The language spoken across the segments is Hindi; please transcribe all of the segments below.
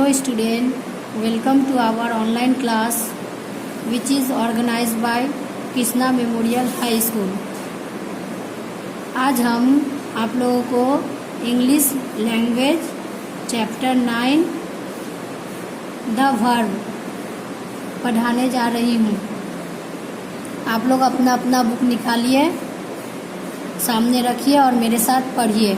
Hello student, welcome to our online class which is organized by Krishna memorial high school. आज हम आप लोगों को English language chapter 9 the verb पढ़ाने जा रही हूँ। आप लोग अपना अपना बुक निकालिए, सामने रखिए और मेरे साथ पढ़िए।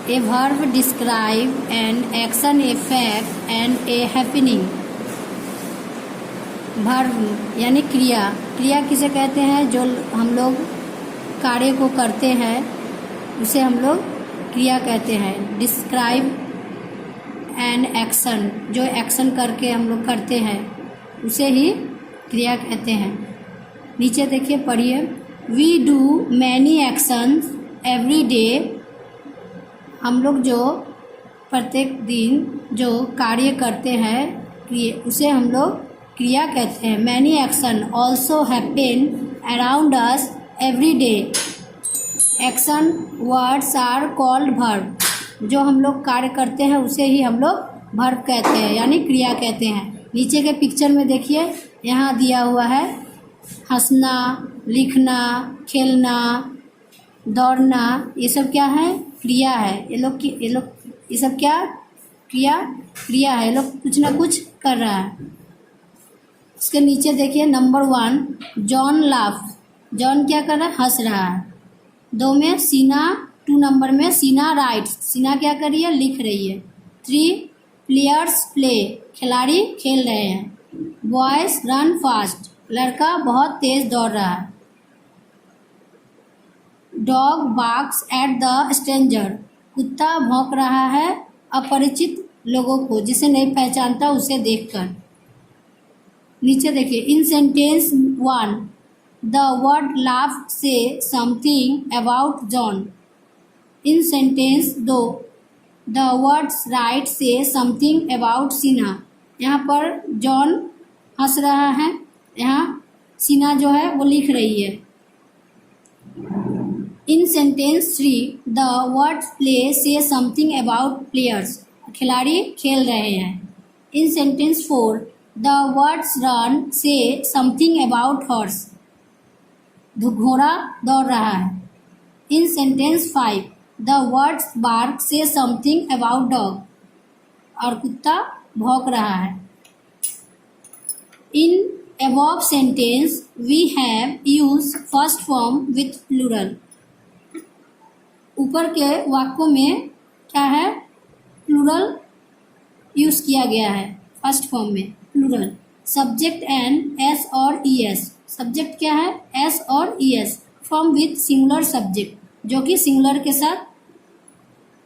A verb describe an action, a fact and a happening। Verb यानी क्रिया। क्रिया किसे कहते हैं? जो हम लोग कार्य को करते हैं उसे हम लोग क्रिया कहते हैं। डिस्क्राइब एन एक्शन, जो एक्शन करके हम लोग करते हैं उसे ही क्रिया कहते हैं। नीचे देखिए, पढ़िए। We do many actions every day. हम लोग जो प्रत्येक दिन जो कार्य करते हैं उसे हम लोग क्रिया कहते हैं। Many action also happen around us every day. Action words are called verb. जो हम लोग कार्य करते हैं उसे ही हम लोग वर्ब कहते हैं यानी क्रिया कहते हैं। नीचे के पिक्चर में देखिए, यहाँ दिया हुआ है हंसना, लिखना, खेलना, दौड़ना, ये सब क्या है? क्रिया है। ये सब क्या क्रिया है। ये लोग कुछ ना कुछ कर रहा है। उसके नीचे देखिए, नंबर 1 जॉन लाफ। जॉन क्या कर रहा है? हंस रहा है। 2 में सीना, 2 नंबर में सीना राइट्स। सीना क्या कर रही है? लिख रही है। 3 प्लेयर्स प्ले। खिलाड़ी खेल रहे हैं। Boys run fast. लड़का बहुत तेज दौड़ रहा है। Dog barks at the stranger. कुत्ता भौंक रहा है अपरिचित लोगों को, जिसे नहीं पहचानता उसे देखकर। नीचे देखिए, in sentence 1 the word laugh says something about John. In sentence 2 the words write says something about Sina. यहाँ पर जॉन हंस रहा है, यहाँ सीना जो है वो लिख रही है। In sentence 3 the word play says something about players. खिलाड़ी खेल रहे हैं। In sentence 4 the words run says something about horse. घोड़ा दौड़ रहा है। In sentence 5 the words bark says something about dog. और कुत्ता भौंक रहा है। इन above sentence we have used first form with plural। ऊपर के वाक्यों में क्या है? प्लूरल यूज किया गया है। फर्स्ट फॉर्म में प्लूरल। सब्जेक्ट एंड एस और ई एस। सब्जेक्ट क्या है? एस और E S. Form with singular subject, जो कि सिंगुलर के साथ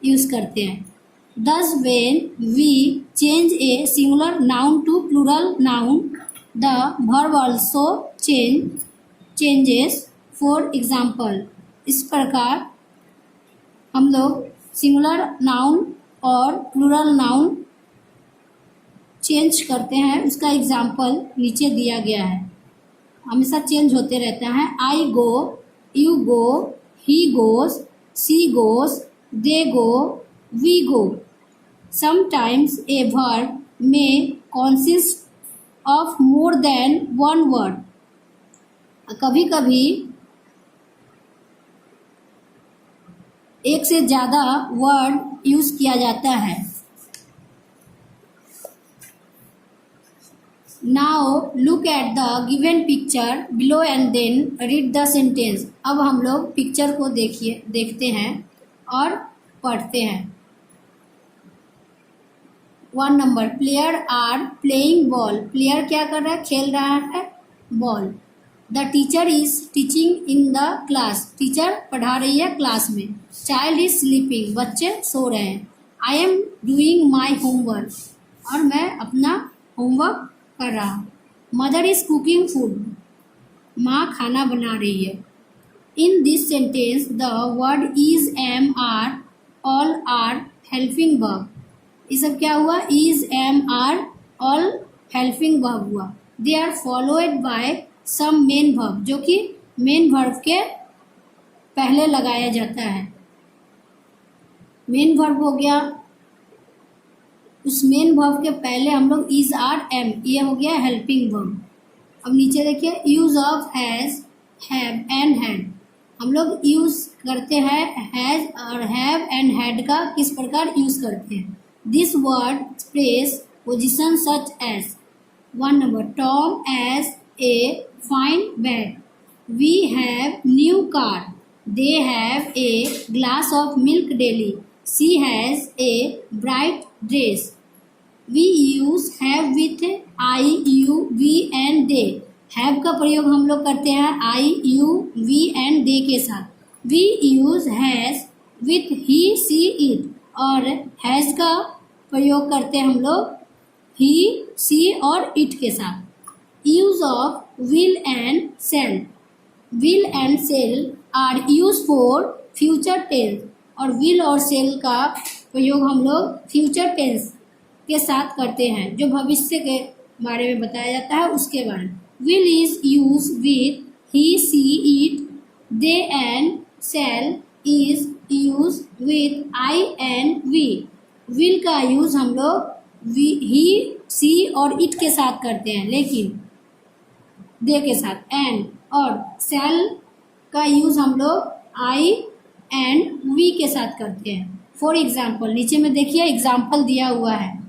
यूज करते हैं। Thus when we change a singular noun to plural noun, the verb also changes। For example, इस प्रकार हम लोग सिंगुलर नाउन और प्लूरल नाउन चेंज करते हैं। उसका एग्जाम्पल नीचे दिया गया है। हमेशा चेंज होते रहता है। I go, you go, he goes, she goes, they go, we go. Sometimes a verb may consist of more than one word। कभी कभी एक से ज़्यादा वर्ड यूज किया जाता है। Now look at the given picture below and then read the sentence। अब हम लोग पिक्चर को देखते हैं और पढ़ते हैं। 1 नंबर, player are playing ball. Player क्या कर रहा है? खेल रहा है ball. The teacher is teaching in the class. Teacher पढ़ा रही है क्लास में। Child is sleeping. बच्चे सो रहे हैं। I am doing my homework. और मैं अपना होमवर्क कर रहा हूँ। Mother is cooking food. माँ खाना बना रही है। In this sentence the word is, am, are all are helping verb. ये सब क्या हुआ? Is, am, are all helping verb हुआ। They are followed by some main verb, जो कि मेन वर्ब के पहले लगाया जाता है। मेन वर्ब हो गया, उस मेन वर्ब के पहले हम लोग इज आर एम, ये हो गया हेल्पिंग वर्ब। अब नीचे देखिए use of has, have and had. हम लोग यूज करते हैं हैज और हैव एंड हैड का किस प्रकार यूज करते हैं। This word express position such as, 1 number Tom as a fine bag, we have new car, they have a glass of milk daily, she has a bright dress. We use have with I you we and they. Have का प्रयोग हम लोग करते हैं I you we and they के साथ। We use has with he she it, और हैज का प्रयोग करते हैं हम लोग ही सी और इट के साथ। Use of will and shall, will and shall are use for future tense, और विल और सेल का प्रयोग हम लोग फ्यूचर टेंस के साथ करते हैं, जो भविष्य के बारे में बताया जाता है उसके बारे में। Will is use with he she it, they and shall is use with I and we. Will का यूज हम लोग ही सी और इट के साथ करते हैं, लेकिन दे के साथ एंड, और सेल का यूज हम लोग आई एंड वी के साथ करते हैं। फॉर एग्जाम्पल नीचे में देखिए एग्जाम्पल दिया हुआ है।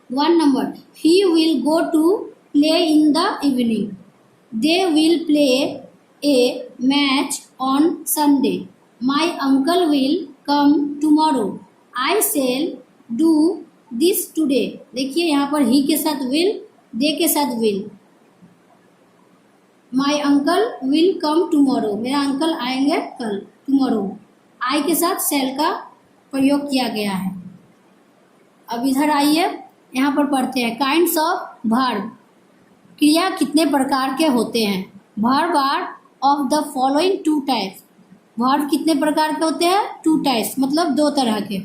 1 number, he will go to play in the evening, they will play a match on Sunday, my uncle will come tomorrow, I shall do this today। देखिए यहाँ पर he के साथ will, they के साथ will, my uncle will come tomorrow, मेरा अंकल आएंगे कल, tomorrow। I के साथ shall का प्रयोग किया गया है। अब इधर आइए, यहाँ पर पढ़ते हैं काइंड्स ऑफ वर्ब। क्रिया कितने प्रकार के होते हैं। Verb are of the following 2 types. Verb कितने प्रकार के होते हैं, 2 टाइप्स, मतलब 2 तरह के,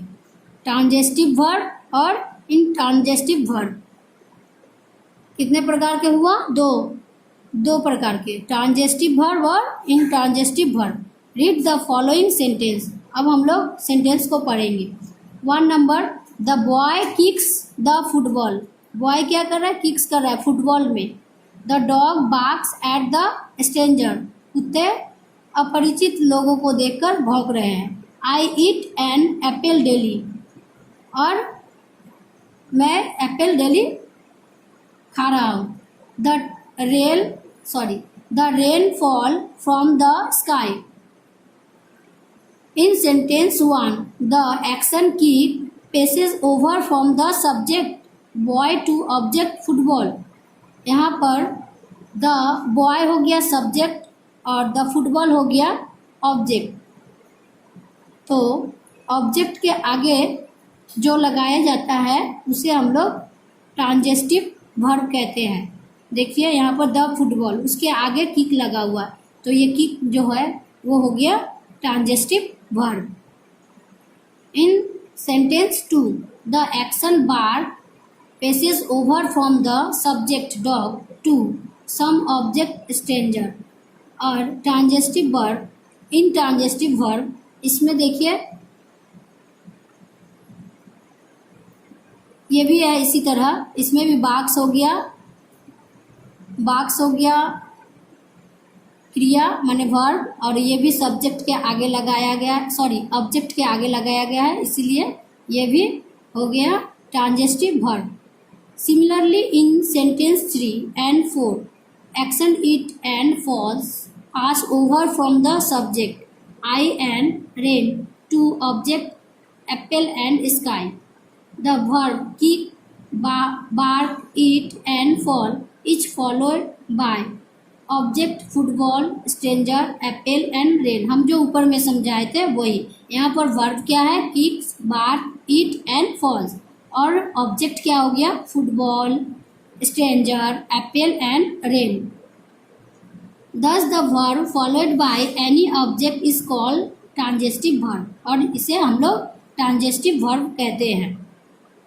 ट्रांजेस्टिव वर्ब और इनट्रांजेस्टिव वर्ब। कितने प्रकार के हुआ, 2 प्रकार के, ट्रांजेस्टिव वर्ब और intransitive verb. Read the following sentence. अब हम लोग सेंटेंस को पढ़ेंगे। 1 number, the boy kicks the football. Boy क्या कर रहा है, किक्स कर रहा है फुटबॉल में। The dog barks at the stranger. कुत्ते अपरिचित लोगों को देखकर भौंक रहे हैं। आई ईट एन एप्पल डेली, और मैं एप्पल डेली खा रहा हूँ। The rain fall from the sky. In sentence 1 the action kick passes over from the subject boy to object football। यहाँ पर the boy हो गया सब्जेक्ट और the football हो गया ऑब्जेक्ट। तो ऑब्जेक्ट के आगे जो लगाया जाता है उसे हम लोग ट्रांजेस्टिव वर्ब कहते हैं। देखिए यहाँ पर द फुटबॉल, उसके आगे किक लगा हुआ, तो ये किक जो है वो हो गया transitive verb. In Sentence 2 the action bark passes over from the subject dog to some object stranger। और ट्रांजेस्टिव वर्ब, इनट्रांजेस्टिव वर्ब, इसमें देखिए ये भी है इसी तरह, इसमें भी बाक्स हो गया क्रिया माने वर्ब, और ये भी सब्जेक्ट के आगे लगाया गया, ऑब्जेक्ट के आगे लगाया गया है, इसीलिए ये भी हो गया transitive verb. Similarly in sentence 3 and 4 action it and falls pass over from the subject I and rain to object apple and sky. The verb kick, bark, eat and fall is followed by object football, stranger, apple and rain. हम जो ऊपर में समझाए थे वही। यहाँ पर वर्ब क्या है, kicks, bark, eat and falls, और ऑब्जेक्ट क्या हो गया, football, stranger, apple and rain. Thus the verb followed by any object is called transitive verb, और इसे हम लोग ट्रांजेस्टिव वर्ब कहते हैं।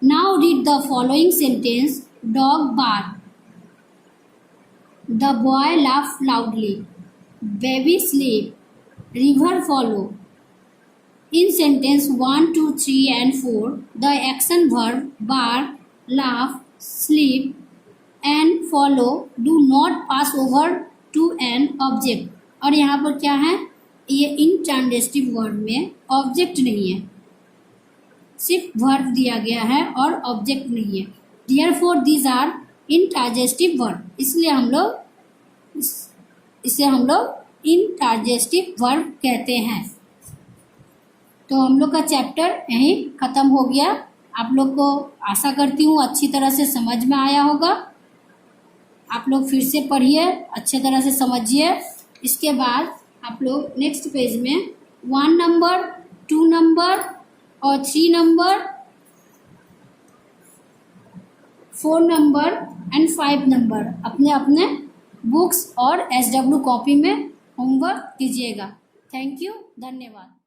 Now read the following sentence. Dog bark, the boy laughed loudly, baby sleep, river follow, In sentence 1, 2, 3 and 4, the action verb bark, laugh, sleep and follow do not pass over to an object. और यहाँ पर क्या है, ये इंट्रांजिटिव वर्ब में ऑब्जेक्ट नहीं है, सिर्फ वर्ब दिया गया है और ऑब्जेक्ट नहीं है. Therefore these are intransitive verb, इसलिए हम लोग इंट्रांजिटिव वर्ब कहते हैं. तो हम लोग का चैप्टर यहीं ख़त्म हो गया. आप लोग को आशा करती हूँ अच्छी तरह से समझ में आया होगा. आप लोग फिर से पढ़िए, अच्छे तरह से समझिए. इसके बाद आप लोग नेक्स्ट पेज में 1 नंबर, 2 नंबर और 3 नंबर, 4 नंबर एंड 5 नंबर अपने अपने बुक्स और SW कॉपी में होमवर्क कीजिएगा. थैंक यू, धन्यवाद.